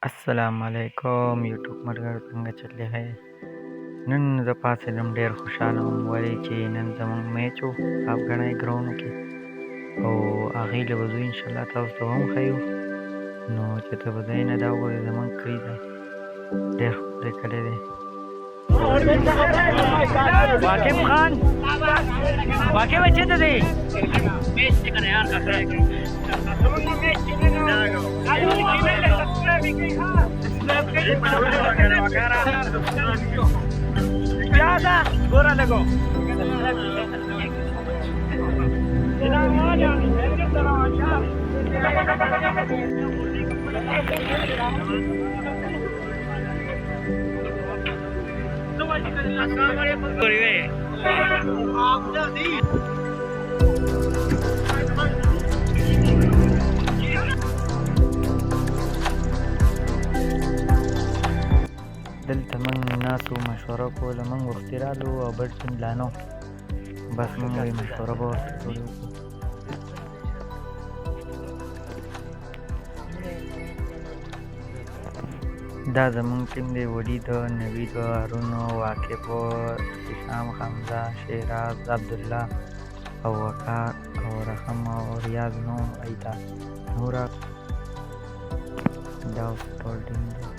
अस्सलामुअलैकुम यूट्यूब मर्ګرو څنګه چلې ہے نن زه پاڅېدم ډېر خوشحاله وم ولې چې نن زموږ میچ و افغانۍ ګراوند کې او هغې له به ځو انشاءالله تاسو ته هم ښیو نو چې ته به ځای نه دا وګورې زموږ کلي ته ډېر ښکلی کلی دی واقف خان واقف چېرته دی ज्यादा गोरा लगो دلته موږ ناستو مشوره کوله موږ وختي رالو او بل ټیم لا نه بس موږ وایي مشوره به ورسره کړې وکړو دا زموږ ټیم دی ولید نوید هارون واقف احتشام حمزه شیراز عبدالله او وقار او رحم او ریاض نوم ایتا نورا دا اوس ټول ټیم دی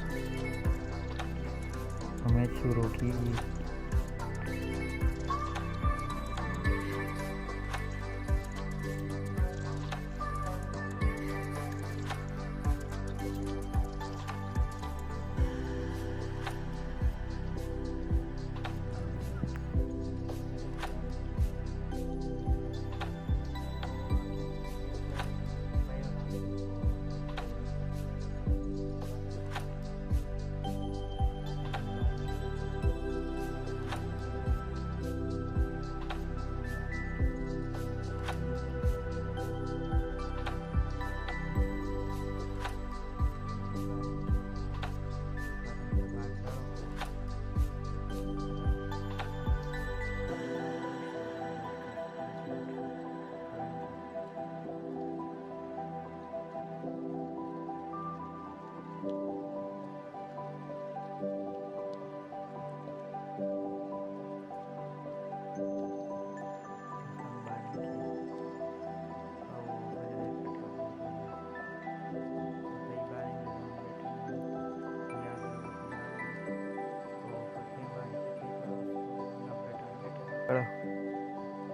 میچ شروع کیږي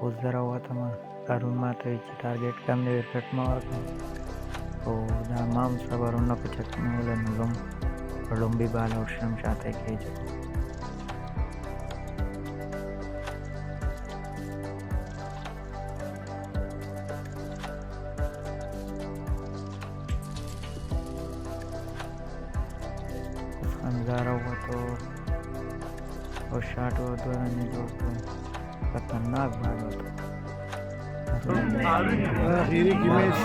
اوس زه راووتم هارون ماته وایي چې ټارګېټ کم دی وکټ مه ورکړه او دا ما هم صبرونه په چکنوله نو زه هم په لومبي بال او شم شاته یې کېجم اوس حمزه راووتو او شاټ و دوه رنې جوړ کړو خطرناک بال وته اخیری کې میچ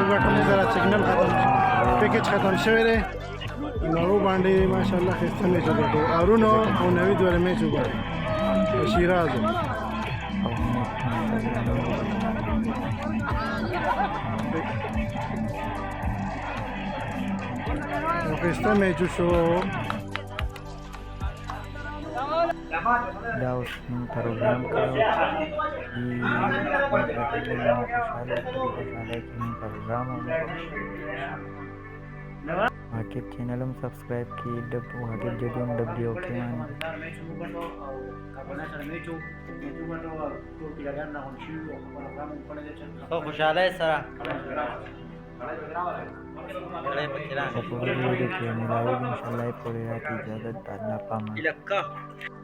وګټلې سره سیګنل ختم پیکج ختم شوی دی نو باندې ماشاءالله ښایسته میچ وګټو هارون او نوید ولې میچ وګټو شیراز ښایسته میچ شو دا اوس موږ پروګرام کړی خوشحاله کې موږ پروګرام واقف چینل هم سبسکرایب کړي واقف جدي هم ډبلیو کې خو خوشحاله سره په پوره ویډیو کې ملاوي انشاءالله پورې راکړي اجازه د الله پامان